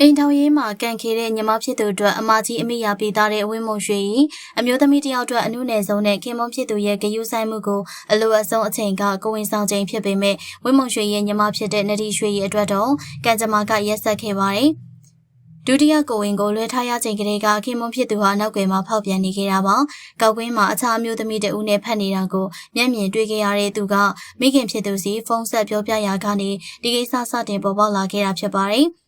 အိမ်ထောင်ရေးမှာကန်ခေတဲ့ညီမဖြစ်သူအတွက်အမကြီးအမိယာပေးသားတဲ့ဝင်းမုံရွှေ၏အမျိုးသမီးတယောက်အတွက်အနုနယ်ဆုံးနဲ့ခင်မုံဖြစ်သူရဲ့ဂယုဆိုင်မှုကိုအလိုအဆုံးအချိန်ကကိုဝင်ဆောင်ချိန်ဖြစ်ပေမဲ့ဝင်းမုံရွှေရဲ့ညီမဖြစ်တဲ့နဒီရွှေ၏အတွက်တော့ကံကြမ္မာကရက်ဆက်ခဲ့ပါတယ်ဒုတိယကိုဝင်ကိုလွှဲထားရချိန်ကလေးကခင်မုံဖြစ်သူဟာနောက်ွယ်မှာဖောက်ပြန်နေခဲ့တာပါ။ကောက်ကွင်းမှာအခြားအမျိုးသမီးတဦးနဲ့ဖက်နေတာကိုမျက်မြင်တွေ့ခဲ့ရတဲ့သူကမိခင်ဖြစ်သူစီဖုန်းဆက်ပြောပြရာကနေဒီကိစ္စစတင်ပေါ်ပေါက်လာခဲ့တာဖြစ်ပါတယ်။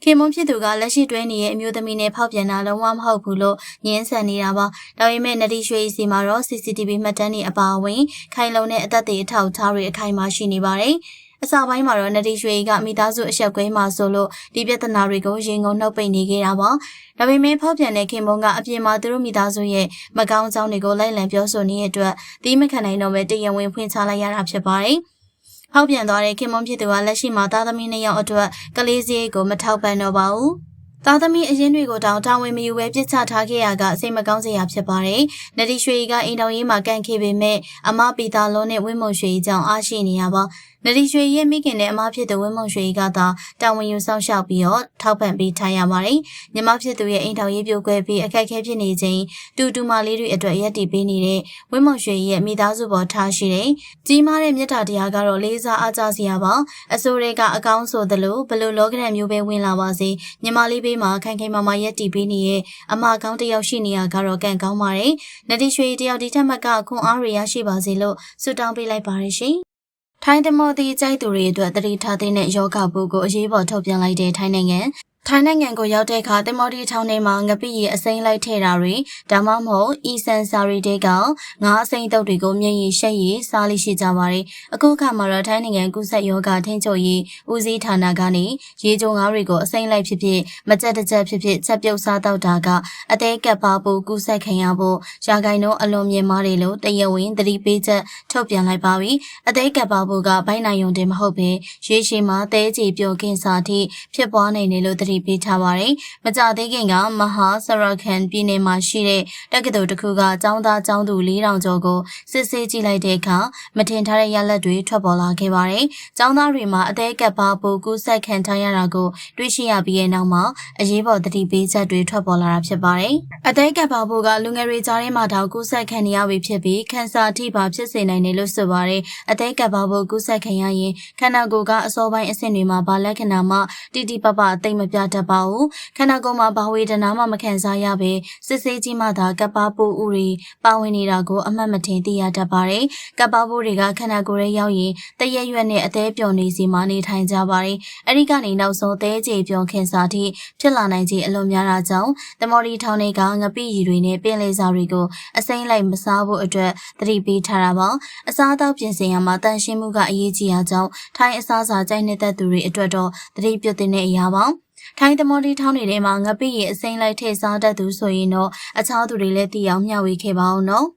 ခင်မုံဖြစ်သူကလက်ရှိတွဲနေရဲ့အမျိုးသမီးနဲ့ဖောက်ပြန်တာလုံးဝမဟုတ်ဘူးလို့ညင်းဆန်နေတာပါ။ဒါပေမဲ့နဒီရွှေစီမှာတော့ CCTV မှတ်တမ်းတွေအပါအဝင်ခိုင်လုံတဲ့အသက်တွေအထောက်အထားတွေအခိုင်အမာရှိနေပါတယ်။အစပိုင်းမှာတော့နဒီရွှေကမိသားစုအဆက်ကွဲမှာဆိုလို့ဒီပြဿနာတွေကိုရင်ငုံနှုတ်ပိတ်နေခဲ့တာပါ။ဒါပေမဲ့ဖောက်ပြန်တဲ့ခင်မုံကအပြင်မှာသူတို့မိသားစုရဲ့မကောင်းအကြောင်းတွေကိုလိုက်လံပြောဆိုနေတဲ့အတွက်ဒီမခံနိုင်တော့ပဲတရားဝင်ဖွင့်ချလိုက်ရတာဖြစ်ပါတယ်။ဖောက်ပြန်သွားတဲ့ခင်မုံဖြစ်သူကလက်ရှိမှာသားသမီး2ယောက်အတွက်ကလေးစရိတ်ကိုမထောက်ပံ့တော့ပါဘူး။သားသမီးအရင်တွေကိုတောင်တာဝန်မယူဘဲပြစ်ချထားခဲ့ရကစိတ်မကောင်းစရာဖြစ်ပါတယ်။နဒီရွှေကအိမ်တော်ရေးမှာကန်ခဲ့ပေမဲ့အမပီတာလုံးနဲ့ဝင်းမုံရွှေကြောင့်အားရှိနေရပါနဒီရွှေရဲ့မိခင်နဲ့အမဖြစ်တဲ့ဝင်းမုံရွှေကသာတာဝန်ယူဆောင်ရှောက်ပြီးတော့ထောက်ပံ့ပေးထားရပါတယ်။ညီမဖြစ်သူရဲ့အိမ်တော်ရေးပြိုကွဲပြီးအခက်အခဲဖြစ်နေချိန်တူမလေးတွေအတွက်ရက်တည်ပေးနေတဲ့ဝင်းမုံရွှေရဲ့မိသားစုပေါ်ထားရှိတဲ့ကြီးမားတဲ့မြတ်တာတရားကတော့လေးစားအားကြစရာပါ။အစိုးရကအကောင်းဆိုသလိုဘလို့လောကဓာတ်မျိုးပဲဝင်လာပါစေညီမလေးဘေးမှာခိုင်ခိုင်မာမာရက်တည်ပေးနေရဲ့အမကောင်းတယောက်ရှိနေရကတော့ကံကောင်းပါတယ်။နဒီရွှေတယောက်ဒီထက်မကခွန်အားရရရှိပါစေလို့ဆုတောင်းပေးလိုက်ပါရရှင်။ထိုင်းတမော်တီကြိုက်သူတွေအတွက်တတိထားတဲ့ယောဂပုကိုအရေးပေါ်ထုတ်ပြန်လိုက်တဲ့ထိုင်းနိုင်ငံကိုရောက်တဲ့အခါတမော်တီထောင်းထဲမှာငပိရီအစိမ်းလိုက်ထည့်တာတွေဒါမှမဟုတ်အီဆန်စာရီတေးကငါးအစိမ်းတုပ်တွေကိုမျက်ရည်ရှက်ရည်စားလိရှိကြပါတယ်အခုအခါမှာတော့ထိုင်းနိုင်ငံကုသယောဂထိန်းချုပ်ရေးဦးစီးဌာနကနေရေကြုံငါးတွေကိုအစိမ်းလိုက်ဖြစ်ဖြစ်မကြက်တကြက်ဖြစ်ဖြစ်ချက်ပြုတ်စားတော့တာကအသေးကပ်ပါဖို့ကုသခံရဖို့ရာဂိုင်နှုန်းအလွန်မြင့်မားတယ်လို့တရားဝင်သတိပေးချက်ထုတ်ပြန်လိုက်ပါပြီအသေးကပ်ပါဖို့ကဘိုင်းနိုင်ယုံတင်မဟုတ်ပဲရေရှည်မှာသဲကြည်ပြုံကင်စာထိဖြစ်ပွားနိုင်တယ်လို့သတိပေးထားပါတယ်။မကြသေးခင်ကမဟာဆရခန်ပြည်နယ်မှာရှိတဲ့တက္ကသိုလ်တစ်ခုကကျောင်းသားကျောင်းသူ4,000ကျော်ကိုစစ်ဆေးကြည့်လိုက်တဲ့အခါမထင်ထားတဲ့ရလဒ်တွေထွက်ပေါ်လာခဲ့ပါတယ်။ကျောင်းသားတွေမှာအသေးကပ်ပါပိုကူးဆက်ခံထားရတာကိုတွေ့ရှိရပြီးတဲ့နောက်မှာအရေးပေါ်သတိပေးချက်တွေထွက်ပေါ်လာတာဖြစ်ပါတယ်။အသေးကပ်ပါပိုကလူငယ်တွေကြားထဲမှာတောင်ကူးဆက်ခံရပြီဖြစ်ပြီးခန်းစာအထိပါဖြစ်စေနိုင်တယ်လို့ဆိုပါတယ်။အသေးကပ်ပါပိုကူးဆက်ခံရရင်ခန္ဓာကိုယ်ကအစောပိုင်းအဆင့်တွေမှာဗာလက္ခဏာမှတိတိပပအသိမပြတတ်ပါဘူးခန္ဓာကိုယ်မှာဘာဝေဒနာမှမခံစားရပဲစစ်ဆေးကြီးမှသာကပ်ပါပိုးဥတွေပါဝင်နေတာကိုအမှတ်မထင်သိရတတ်ပါတယ်ကပ်ပါပိုးတွေကခန္ဓာကိုယ်ရဲ့ရောက်ရင်တရက်ရွက်နဲ့အသေးပျော်နေစီမှနေထိုင်ကြပါတယ်အဲ့ဒီကနေနောက်ဆုံးသဲကြေပျော်ခင်စာထိဖြစ်လာနိုင်ခြင်းအလွန်များတာကြောင့်တမော်ဒီထောင်းတွေကငပိရီတွေနဲ့ပင်လေစာတွေကိုအစိမ့်လိုက်မစားဖို့အတွက်သတိပေးထားတာပါအစားအသောက်ပြင်ဆင်ရမှာတန်ရှင်းမှုကအရေးကြီးအကြောင်းထိုင်းအစားအစာကြိုက်နေတဲ့သူတွေအတွက်တော့သတိပြုသင့်တဲ့အရာပါထိုင်းတမော်တီထောင်းနေတဲ့မှာငပိရီအစိမ့်လိုက်ထည့်စားတတ်သူဆိုရင်တော့အခြားသူတွေလည်းသိအောင်မျှဝေခဲ့ပါအောင်နော်